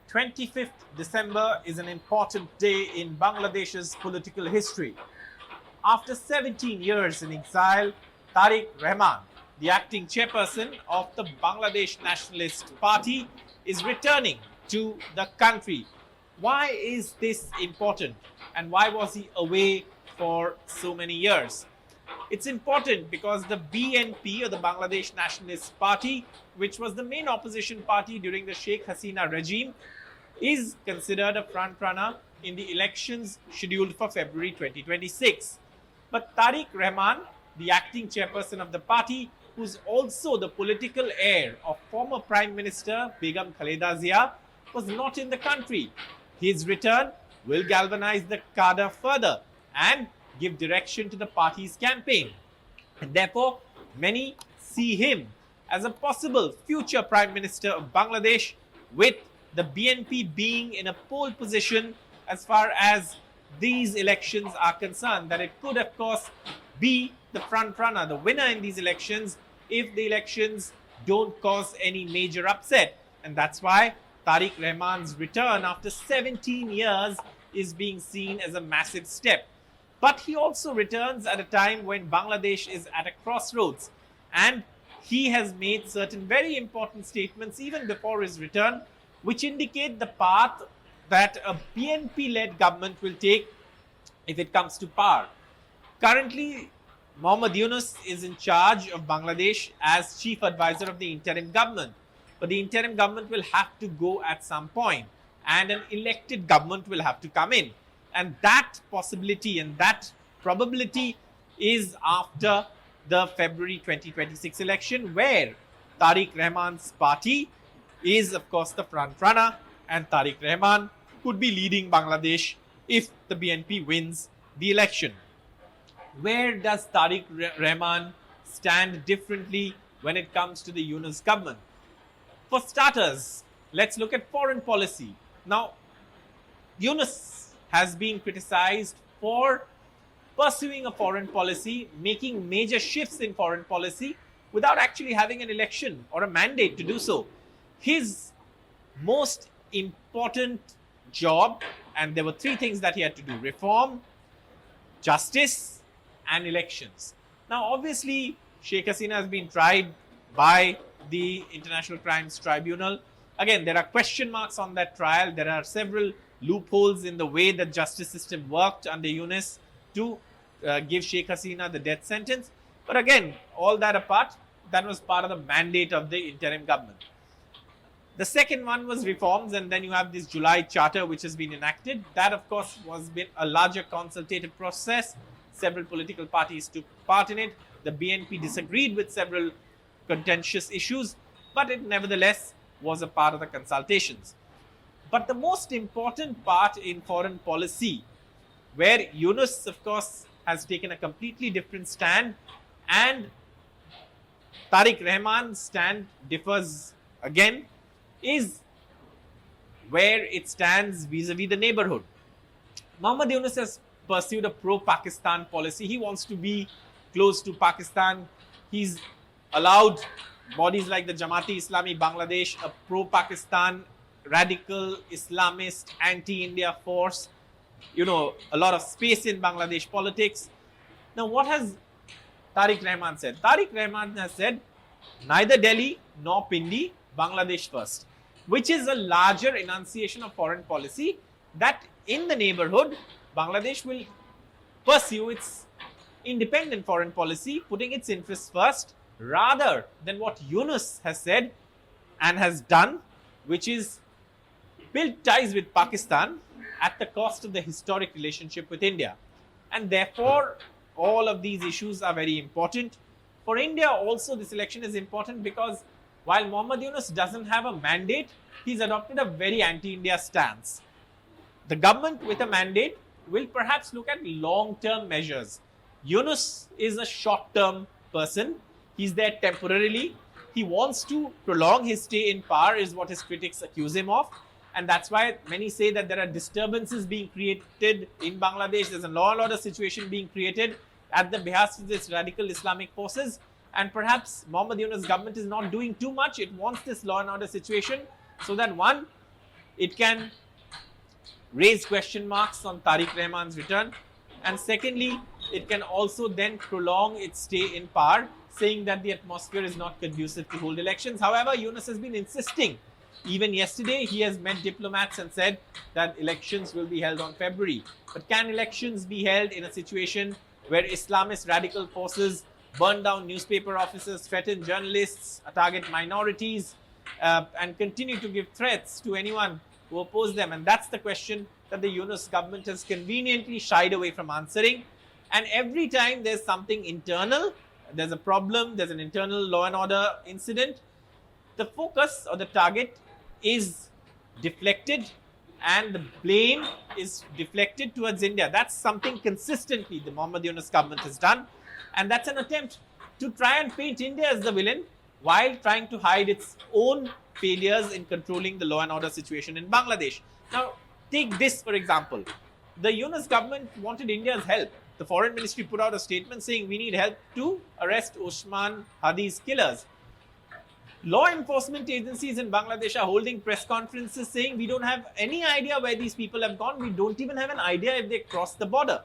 25th December is an important day in Bangladesh's political history. After 17 years in exile, Tarique Rahman, the acting chairperson of the Bangladesh Nationalist Party, is returning to the country. Why is this important and why was he away for so many years? It's important because the BNP, or the Bangladesh Nationalist Party, which was the main opposition party during the Sheikh Hasina regime, is considered a front-runner in the elections scheduled for February 2026. But Tarique Rahman, the acting chairperson of the party, who's also the political heir of former Prime Minister Khaleda Zia, was not in the country. His return will galvanize the cadre further and give direction to the party's campaign. And therefore, many see him as a possible future Prime Minister of Bangladesh, with the BNP being in a pole position as far as these elections are concerned, that it could of course be the front runner, the winner in these elections, if the elections don't cause any major upset. And that's why Tarique Rahman's return after 17 years is being seen as a massive step. But he also returns at a time when Bangladesh is at a crossroads, and he has made certain very important statements even before his return, which indicate the path that a BNP-led government will take if it comes to power. Currently, Mohammad Yunus is in charge of Bangladesh as chief advisor of the interim government. But the interim government will have to go at some point, and an elected government will have to come in. And that possibility and that probability is after the February 2026 election, where Tarique Rahman's party is, of course, the front runner, and Tarique Rahman could be leading Bangladesh if the BNP wins the election. Where does Tarique Rahman stand differently when it comes to the Yunus government? For starters, let's look at foreign policy. Now, Yunus has been criticized for pursuing a foreign policy, making major shifts in foreign policy without actually having an election or a mandate to do so. His most important job, and there were three things that he had to do: reform, justice, and elections. Now, obviously, Sheikh Hasina has been tried by the International Crimes Tribunal. Again, there are question marks on that trial. There are several loopholes in the way the justice system worked under Yunus to give Sheikh Hasina the death sentence. But again, all that apart, that was part of the mandate of the interim government. The second one was reforms, and then you have this July charter which has been enacted. That, of course, was been a larger consultative process. Several political parties took part in it. The BNP disagreed with several contentious issues, but it nevertheless was a part of the consultations. But the most important part in foreign policy, where Yunus, of course, has taken a completely different stand, and Tarique Rahman's stand differs again, is where it stands vis-a-vis the neighborhood. Mohammad Yunus has pursued a pro-Pakistan policy. He wants to be close to Pakistan. He's allowed bodies like the Islamic Bangladesh, a pro-Pakistan, radical Islamist, anti-India force, a lot of space in Bangladesh politics. Now, what has Tarique Rahman said? Tarique Rahman has said, neither Delhi nor Pindi, Bangladesh first, which is a larger enunciation of foreign policy, that in the neighborhood, Bangladesh will pursue its independent foreign policy, putting its interests first, rather than what Yunus has said and has done, which is build ties with Pakistan at the cost of the historic relationship with India. And therefore, all of these issues are very important. For India also, this election is important because while Mohammad Yunus doesn't have a mandate, he's adopted a very anti-India stance. The government with a mandate will perhaps look at long-term measures. Yunus is a short-term person. He's there temporarily. He wants to prolong his stay in power, is what his critics accuse him of. And that's why many say that there are disturbances being created in Bangladesh. There's a law and order situation being created at the behest of this radical Islamic forces. And perhaps Mohammad Yunus' government is not doing too much. It wants this law and order situation so that, one, it can raise question marks on Tarique Rahman's return. And secondly, it can also then prolong its stay in power, saying that the atmosphere is not conducive to hold elections. However, Yunus has been insisting. Even yesterday, he has met diplomats and said that elections will be held on February. But can elections be held in a situation where Islamist radical forces burn down newspaper offices, threaten journalists, target minorities, and continue to give threats to anyone who oppose them? And that's the question that the Yunus government has conveniently shied away from answering. And every time there's something internal, there's a problem, there's an internal law and order incident, the focus or the target is deflected and the blame is deflected towards India. That's something consistently the Mohammad Yunus government has done. And that's an attempt to try and paint India as the villain while trying to hide its own failures in controlling the law and order situation in Bangladesh. Now, take this for example. The Yunus government wanted India's help. The foreign ministry put out a statement saying we need help to arrest Usman Hadi's killers. Law enforcement agencies in Bangladesh are holding press conferences saying we don't have any idea where these people have gone. We don't even have an idea if they crossed the border.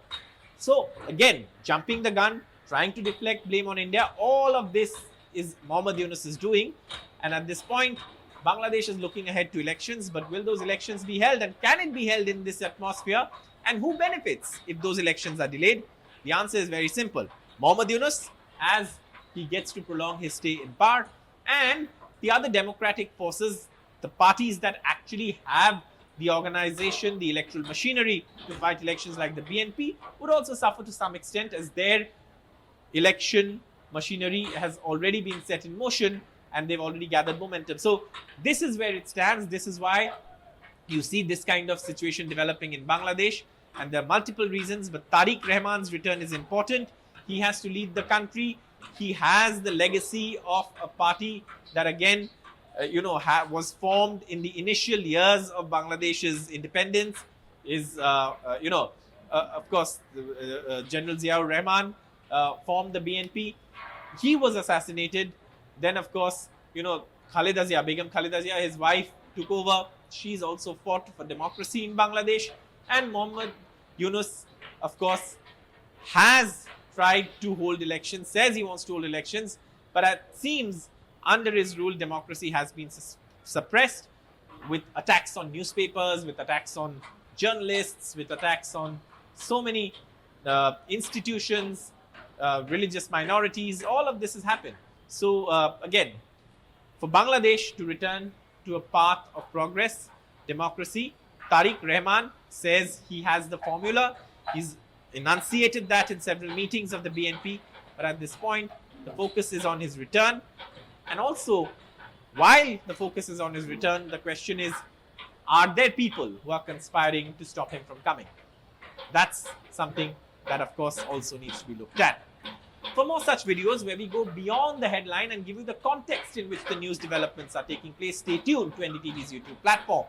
So again, jumping the gun, trying to deflect blame on India, all of this is Mohammad Yunus is doing. And at this point, Bangladesh is looking ahead to elections, but will those elections be held, and can it be held in this atmosphere, and who benefits if those elections are delayed? The answer is very simple. Mohammad Yunus, as he gets to prolong his stay in power, and the other democratic forces, the parties that actually have the organization, the electoral machinery to fight elections like the BNP, would also suffer to some extent, as their election machinery has already been set in motion and they've already gathered momentum. So this is where it stands. This is why you see this kind of situation developing in Bangladesh, and there are multiple reasons, but Tarique Rahman's return is important. He has to lead the country. He has the legacy of a party that again, was formed in the initial years of Bangladesh's independence. Is of course, General Ziaur Rahman formed the BNP. He was assassinated. Then, of course, Khaleda Zia, Begum Khaleda Zia, his wife, took over. She's also fought for democracy in Bangladesh. And Mohammad Yunus, of course, has tried to hold elections, says he wants to hold elections, but it seems under his rule, democracy has been suppressed, with attacks on newspapers, with attacks on journalists, with attacks on so many institutions, religious minorities. All of this has happened. So again, for Bangladesh to return to a path of progress, democracy, Tarique Rahman says he has the formula. He's enunciated that in several meetings of the BNP, but at this point, the focus is on his return. And also, while the focus is on his return, the question is, are there people who are conspiring to stop him from coming? That's something that, of course, also needs to be looked at. For more such videos where we go beyond the headline and give you the context in which the news developments are taking place, stay tuned to NDTV's YouTube platform.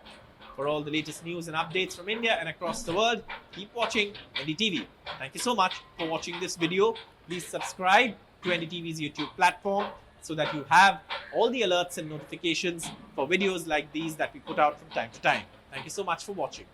For all the latest news and updates from India and across the world, keep watching NDTV. Thank you so much for watching this video. Please subscribe to NDTV's YouTube platform so that you have all the alerts and notifications for videos like these that we put out from time to time. Thank you so much for watching.